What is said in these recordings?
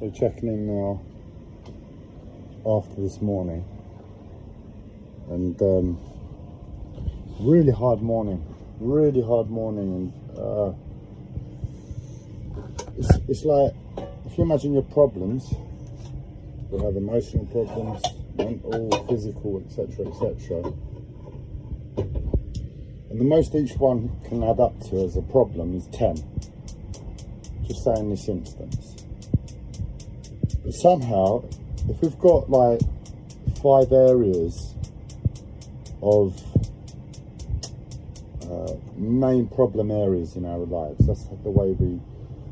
So checking in now after this morning, and really hard morning, and it's like, if you imagine your problems, you have emotional problems, mental, physical, etc., etc. And the most each one can add up to as a problem is 10. Just say in this instance. But somehow, if we've got like 5 areas of main problem areas in our lives, that's the way we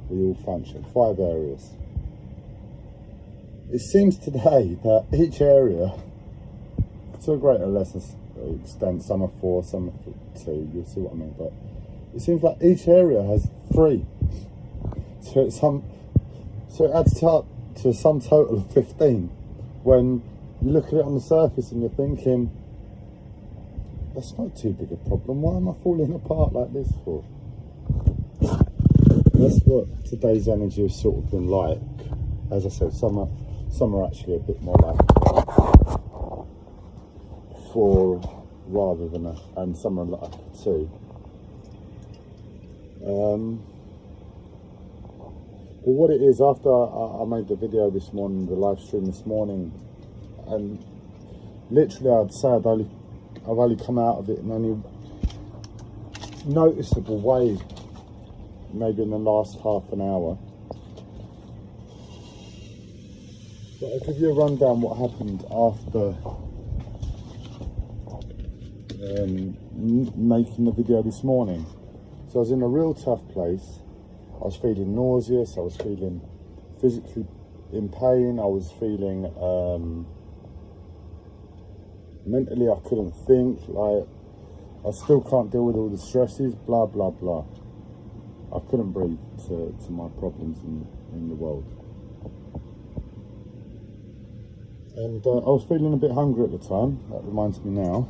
all function, 5 areas. It seems today that each area, to a greater or lesser extent, some are 4, some are 2, you'll see what I mean, but it seems like each area has 3. So it adds up to some total of 15, when you look at it on the surface and you're thinking, that's not too big a problem, why am I falling apart like this for? That's what today's energy has sort of been like. As I said, some are actually a bit more like 4 rather than and some are like 2. But what it is, after I made the video this morning, the live stream this morning, and literally I'd say I've only come out of it in any noticeable way, maybe in the last half an hour. But I'll give you a rundown what happened after making the video this morning. So I was in a real tough place. I was feeling nauseous, I was feeling physically in pain, I was feeling mentally I couldn't think, like I still can't deal with all the stresses, blah blah blah. I couldn't breathe to my problems in the world. And I was feeling a bit hungry at the time, that reminds me now.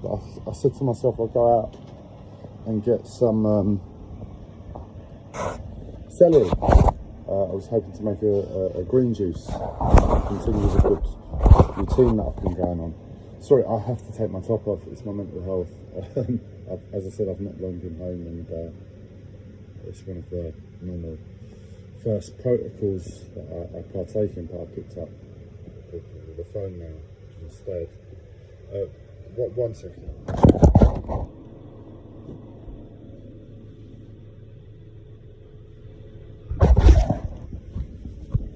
But I said to myself, I'll go out and get some celery. I was hoping to make a green juice, continue with a good routine that I've been going on. Sorry, I have to take my top off, it's my mental health. As I said, I've not long been home, and it's one of the normal first protocols that I partake in, but I picked up the phone now instead. One second.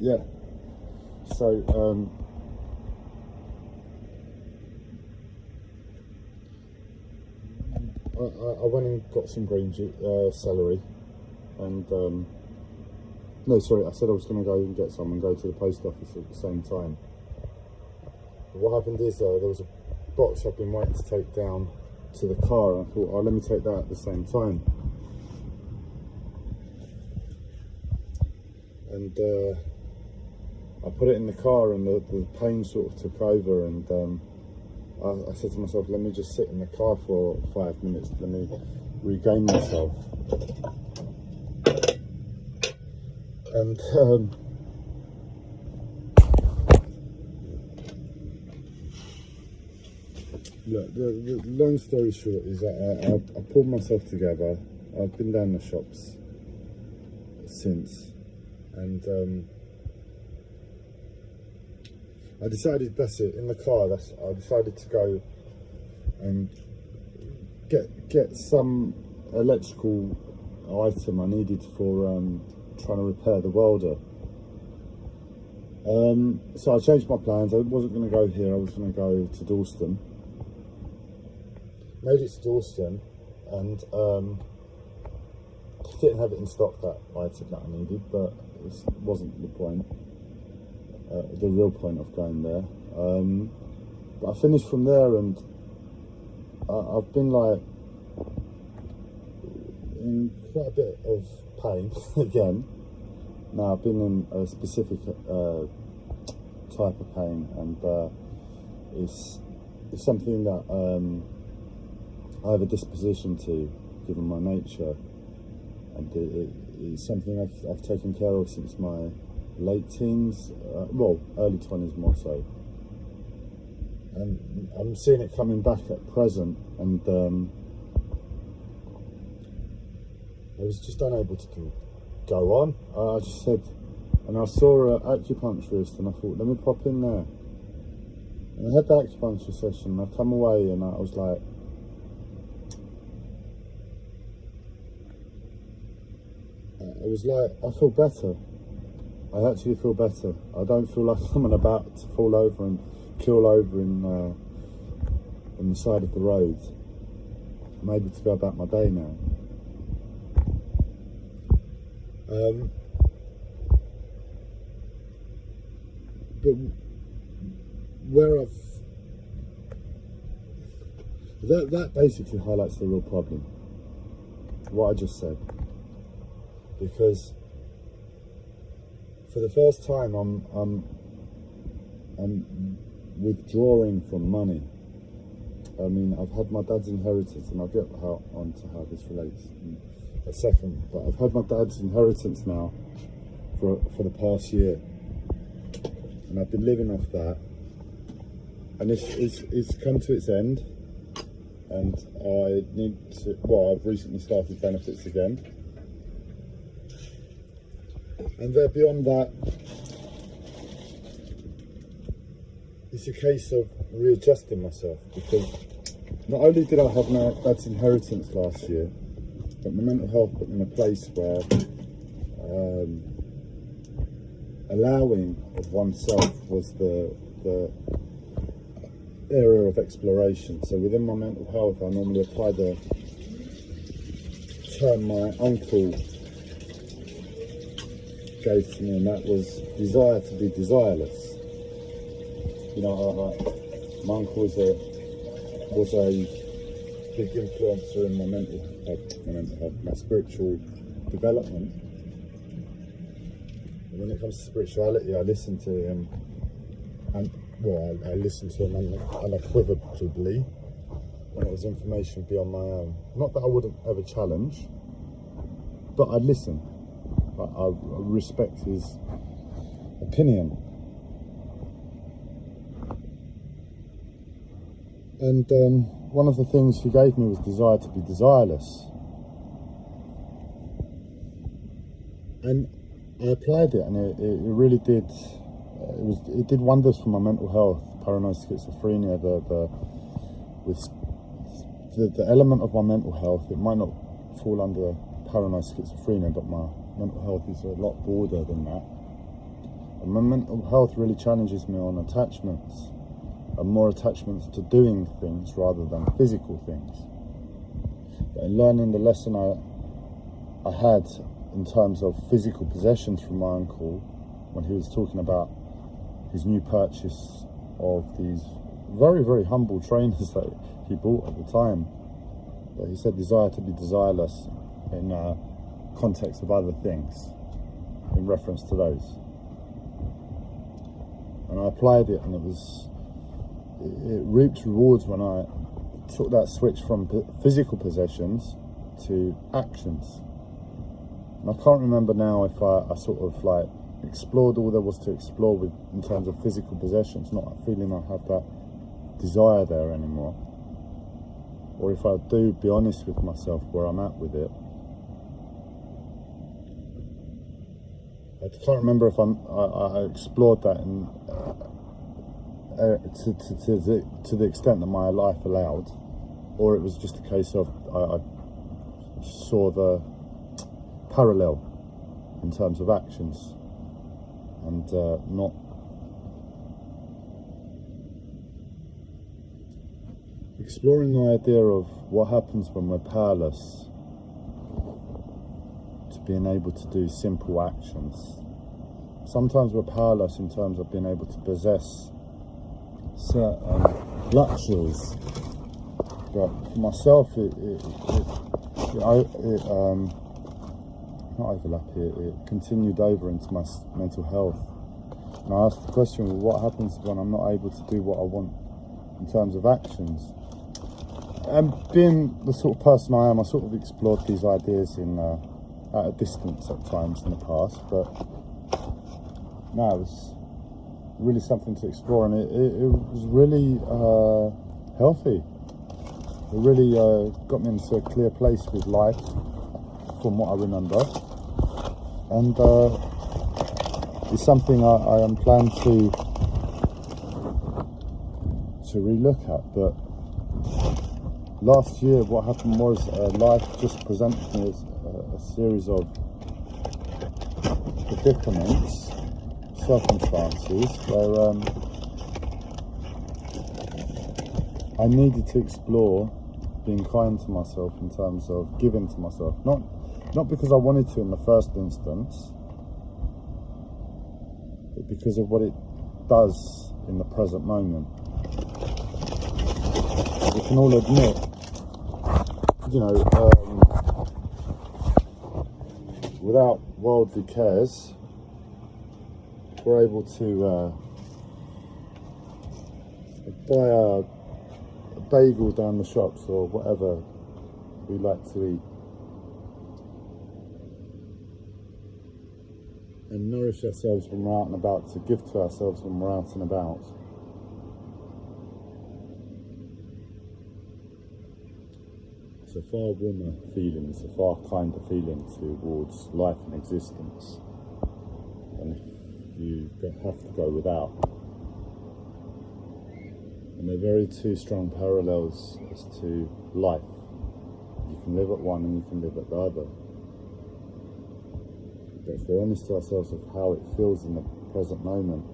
Yeah, so I went and got some green celery, and no, sorry, I said I was going to go and get some and go to the post office at the same time. But what happened is there was a box I've been waiting to take down to the car, and I thought, oh, let me take that at the same time. And I put it in the car, and the pain sort of took over, and I said to myself, let me just sit in the car for 5 minutes, let me regain myself. And look, the long story short is that I pulled myself together. I've been down the shops since, and I decided, that's it, in the car, I decided to go and get some electrical item I needed for trying to repair the welder. So I changed my plans. I wasn't going to go here, I was going to go to Dalston. Made it to Dalston, and didn't have it in stock, that item that I needed, but it wasn't the point. The real point of going there. But I finished from there, and I've been like in quite a bit of pain again. Now I've been in a specific type of pain, and it's something that I have a disposition to, given my nature, and it's something I've taken care of since my late teens, well, early 20s more so. And I'm seeing it coming back at present, and I was just unable to go on. I just said, and I saw an acupuncturist, and I thought, let me pop in there. And I had the acupuncture session, and I come away, and I was like, I feel better. I actually feel better. I don't feel like I'm about to fall over and keel over in the side of the road. I'm able to go about my day now. But where that basically highlights the real problem, what I just said, because for the first time I'm withdrawing from money. I mean, I've had my dad's inheritance, and I'll get onto how this relates in a second, but I've had my dad's inheritance now for the past year, and I've been living off that, and it's come to its end, and I need to, well, I've recently started benefits again, and then beyond that, it's a case of readjusting myself, because not only did I have my dad's inheritance last year, but my mental health put me in a place where allowing of oneself was the area of exploration. So within my mental health, I normally apply the term my uncle gave to me, and that was desire to be desireless. You know, my uncle was a big influencer in my mental health, my spiritual development. And when it comes to spirituality, I listen to him, and well, I listened to him unequivocally when it was information beyond my own. Not that I wouldn't ever challenge, but I'd listen. I respect his opinion. And one of the things he gave me was desire to be desireless. And I applied it, and it really did. It did wonders for my mental health. Paranoid schizophrenia, the element of my mental health, it might not fall under paranoid schizophrenia, but my mental health is a lot broader than that. And my mental health really challenges me on attachments, and more attachments to doing things rather than physical things. But in learning the lesson I had in terms of physical possessions from my uncle, when he was talking about his new purchase of these very, very humble trainers that he bought at the time, but he said desire to be desireless in context of other things, in reference to those. And I applied it, and it reaped rewards when I took that switch from physical possessions to actions. And I can't remember now if I sort of like explored all there was to explore with in terms of physical possessions, not feeling I have that desire there anymore, or if I do be honest with myself where I'm at with it. I can't remember if I explored that and to the extent that my life allowed, or it was just a case of I saw the parallel in terms of actions, and not exploring the idea of what happens when we're powerless to being able to do simple actions. Sometimes we're powerless in terms of being able to possess certain luxuries, but for myself it continued over into my mental health. And I asked the question, well, what happens when I'm not able to do what I want in terms of actions? And being the sort of person I am, I sort of explored these ideas at a distance at times in the past, but no, it was really something to explore, and it was really healthy. It really got me into a clear place with life, from what I remember, and it's something I am planning to relook at. But last year, what happened was life just presented me as a series of predicaments, circumstances where I needed to explore being kind to myself in terms of giving to myself, not because I wanted to in the first instance, but because of what it does in the present moment. We can all admit, without worldly cares, we're able to buy a bagel down the shops or whatever we like to eat and nourish ourselves when we're out and about, to give to ourselves when we're out and about. It's a far warmer feeling, it's a far kinder feeling towards life and existence than if you have to go without. And they're very two strong parallels as to life. You can live at one and you can live at the other. But if we're honest to ourselves of how it feels in the present moment,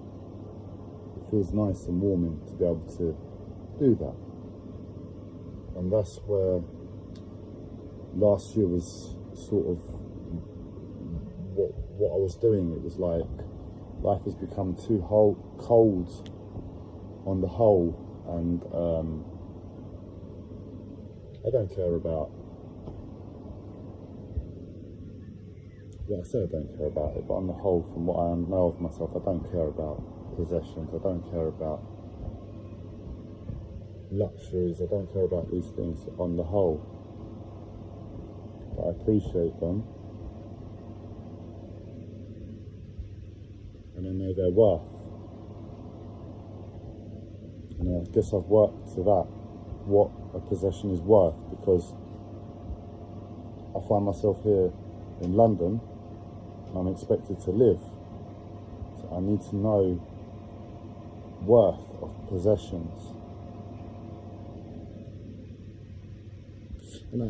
it feels nice and warming to be able to do that. And that's where last year was sort of what I was doing. It was like life has become too cold on the whole, and I don't care about, I say I don't care about it, but on the whole, from what I know of myself, I don't care about possessions, I don't care about luxuries, I don't care about these things on the whole, but I appreciate them, and I know their worth. And I guess I've worked to that, what a possession is worth, because I find myself here in London and I'm expected to live. So I need to know worth of possessions. And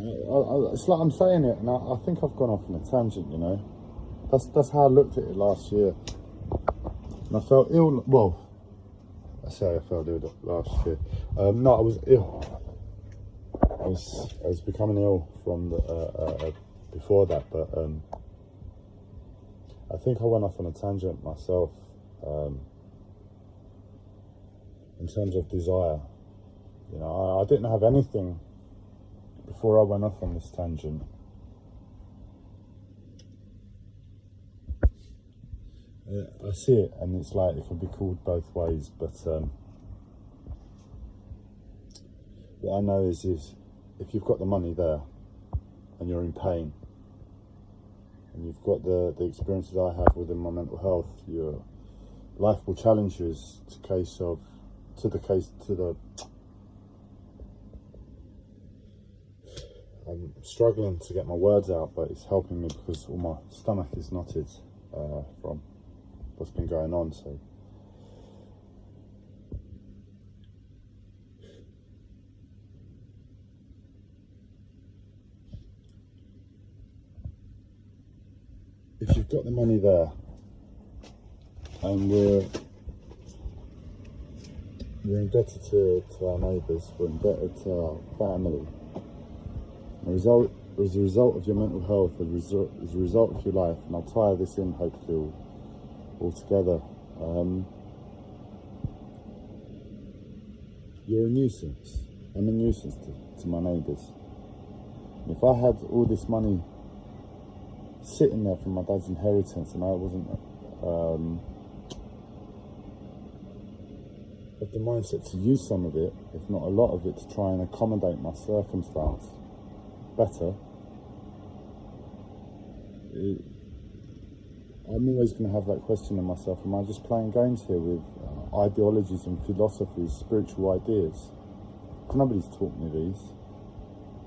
it's like I'm saying it, and I think I've gone off on a tangent, That's how I looked at it last year. And I felt ill, well, I say I felt ill last year. No, I was ill. I was becoming ill from before that, but I think I went off on a tangent myself in terms of desire. I didn't have anything before I went off on this tangent. I see it, and it's like it can be called both ways, but what I know is if you've got the money there and you're in pain, and you've got the experiences I have within my mental health, your life will challenge you I'm struggling to get my words out, but it's helping me because all my stomach is knotted from what's been going on. So if you've got the money there, and we're indebted to our neighbours, we're indebted to our family, as a result of your mental health, as a result of your life, and I'll tie this in hopefully all together, you're a nuisance. I'm a nuisance to my neighbours. If I had all this money sitting there from my dad's inheritance, and I wasn't of the mindset to use some of it, if not a lot of it, to try and accommodate my circumstance better, I'm always going to have that question in myself: am I just playing games here with ideologies and philosophies, spiritual ideas? Because nobody's taught me these.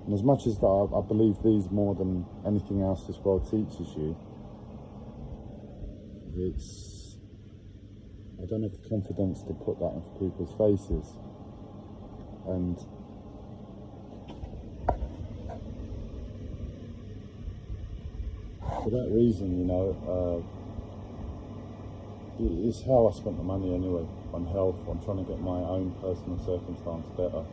And as much as that I believe these more than anything else this world teaches you, I don't have the confidence to put that into people's faces. And for that reason, it's how I spent the money anyway, on health. I'm trying to get my own personal circumstance better.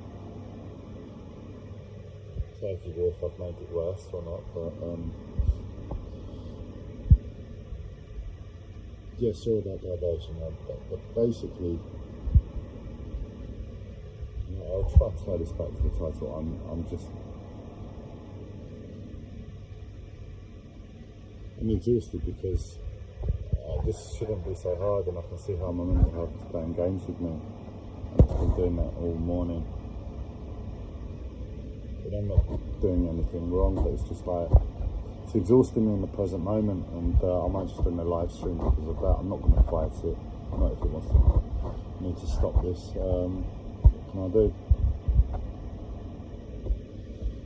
So if you will, if I've made it worse or not, but yeah, sorry about diversion, but basically, I'll try to tie this back to the title. I'm exhausted because this shouldn't be so hard, and I can see how my mental health is playing games with me. And it's been doing that all morning. But I'm not doing anything wrong, but it's just like, it's exhausting me in the present moment, and I might just do a live stream because of that. I'm not going to fight it. Not if it wants to need to stop this. What can I do?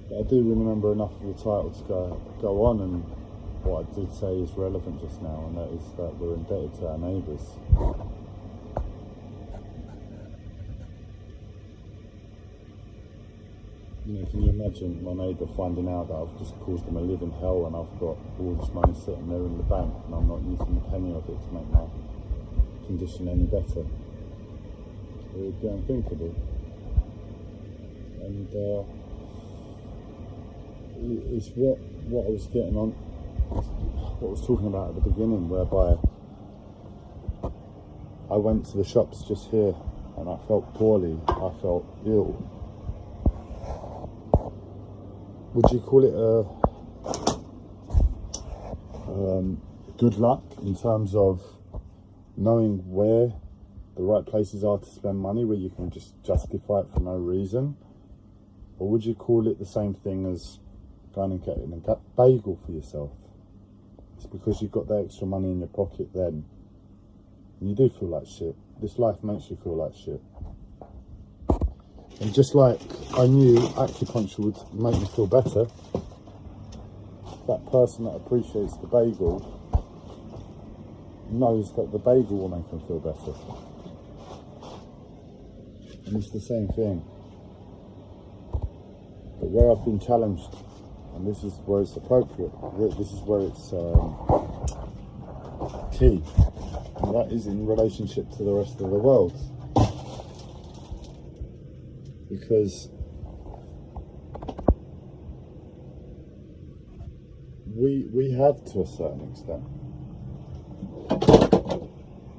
But I do remember enough of the title to go on, and what I did say is relevant just now, and that is that we're indebted to our neighbours. Can you imagine my neighbour finding out that I've just caused them a living hell, and I've got all this money sitting there in the bank, and I'm not using a penny of it to make my condition any better? It would be unthinkable. And it's what I was getting on, what I was talking about at the beginning, whereby I went to the shops just here and I felt poorly, I felt ill. Would you call it good luck in terms of knowing where the right places are to spend money, where you can just justify it for no reason? Or would you call it the same thing as going and getting a bagel for yourself? It's because you've got that extra money in your pocket then. And you do feel like shit. This life makes you feel like shit. And just like I knew acupuncture would make me feel better, that person that appreciates the bagel knows that the bagel will make them feel better. And it's the same thing. But where I've been challenged, and this is where it's appropriate, this is where it's key, and that is in relationship to the rest of the world. Because we have, to a certain extent,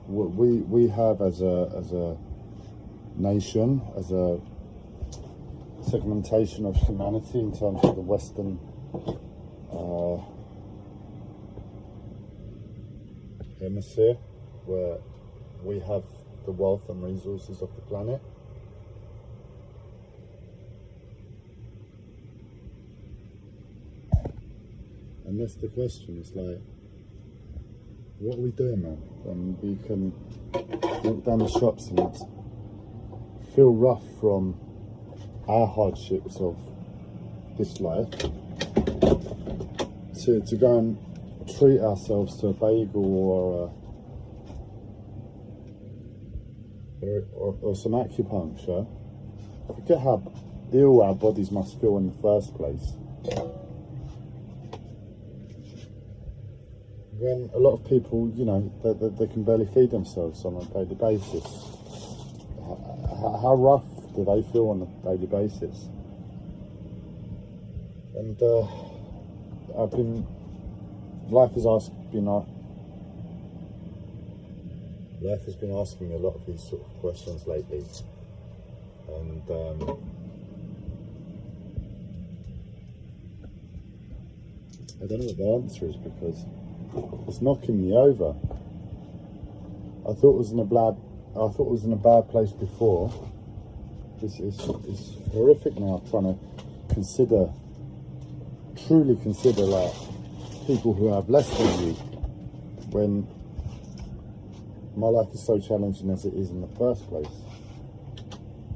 we have as a nation, as a segmentation of humanity in terms of the Western hemisphere, where we have the wealth and resources of the planet. And that's the question. It's like, what are we doing, man? When we can walk down the shops and feel rough from our hardships of this life, to go and treat ourselves to a bagel or some acupuncture. Forget how ill our bodies must feel in the first place. When a lot of people, they can barely feed themselves on a daily basis. How rough do they feel on a daily basis? And life has been asking me a lot of these sort of questions lately, and I don't know what the answer is, because it's knocking me over. I thought it was in a bad place before. It's horrific now, trying to truly consider like people who have less than you, when my life is so challenging as it is in the first place.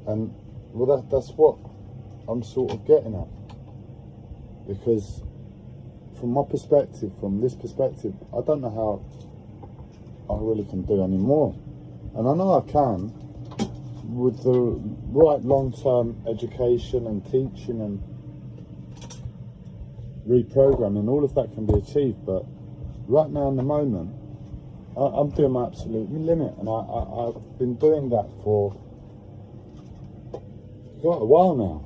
And well, that's what I'm sort of getting at, because from my perspective, from this perspective, I don't know how I really can do any more. And I know I can with the right long-term education and teaching and reprogramming. All of that can be achieved, but right now in the moment, I'm doing my absolute limit, and I've been doing that for quite a while now.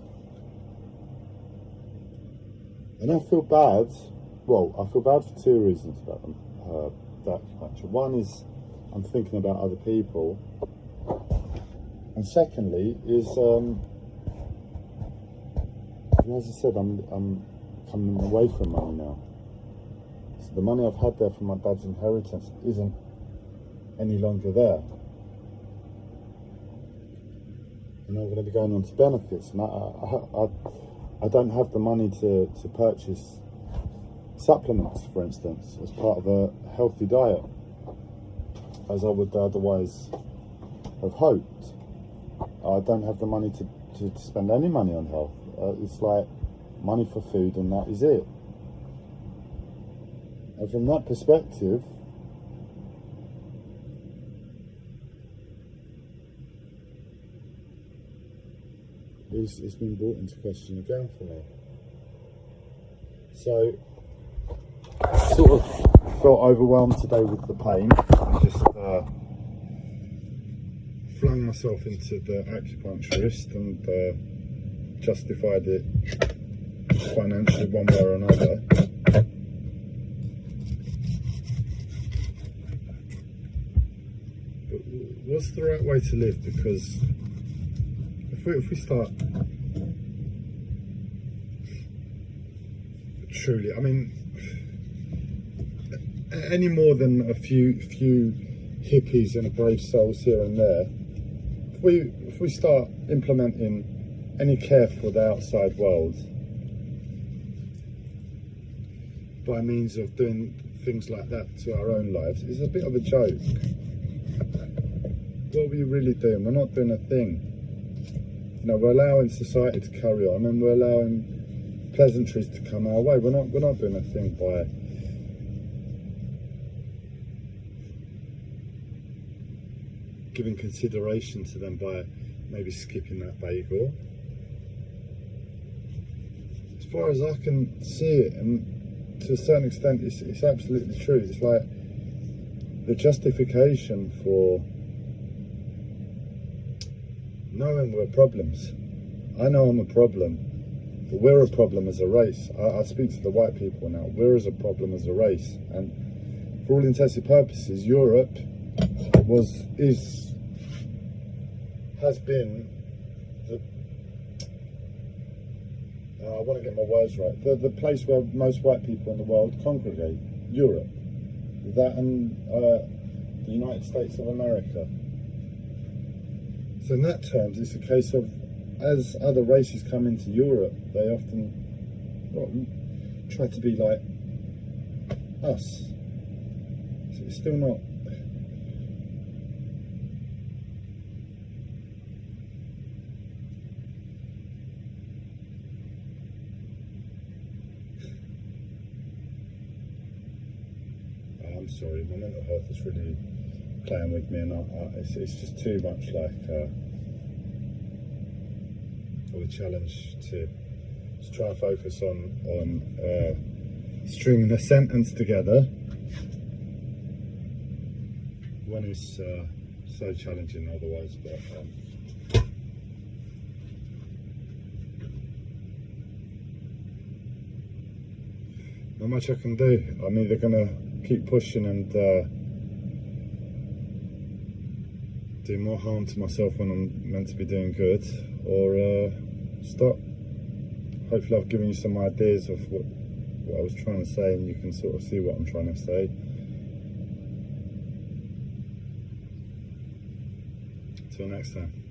And I feel bad. Well, I feel bad for two reasons about them. That acupuncture. One is I'm thinking about other people, and secondly is, as I said, I'm coming away from money now. So the money I've had there from my dad's inheritance isn't any longer there, and I'm going to be going on to benefits, and I don't have the money to purchase supplements, for instance, as part of a healthy diet, as I would otherwise have hoped. I don't have the money to spend any money on health. It's like money for food, and that is it. And from that perspective, it's been brought into question again for me. So I sort of felt overwhelmed today with the pain. I just flung myself into the acupuncturist and justified it financially one way or another. But what's the right way to live? Because if we start truly, I mean, any more than a few hippies and brave souls here and there, if we start implementing any care for the outside world by means of doing things like that to our own lives, it's a bit of a joke. What are we really doing? We're not doing a thing. You know, we're allowing society to carry on, and we're allowing pleasantries to come our way. We're not doing a thing by giving consideration to them by maybe skipping that bagel. As far as I can see it, and to a certain extent it's absolutely true, it's like the justification for knowing we're problems. I know I'm a problem, but we're a problem as a race. I speak to the white people now. We're as a problem as a race, and for all intents and purposes, Europe has been the, I want to get my words right, the place where most white people in the world congregate. Europe, that and the United States of America. So in that terms, it's a case of, as other races come into Europe, they often try to be like us. So it's still not. I'm sorry, my mental health is really playing with me, and it's just too much like of a challenge to try and focus on stringing a sentence together when it's so challenging otherwise. But not much I can do. I'm either gonna keep pushing and do more harm to myself when I'm meant to be doing good, or stop. Hopefully I've given you some ideas of what I was trying to say, and you can sort of see what I'm trying to say. Till next time.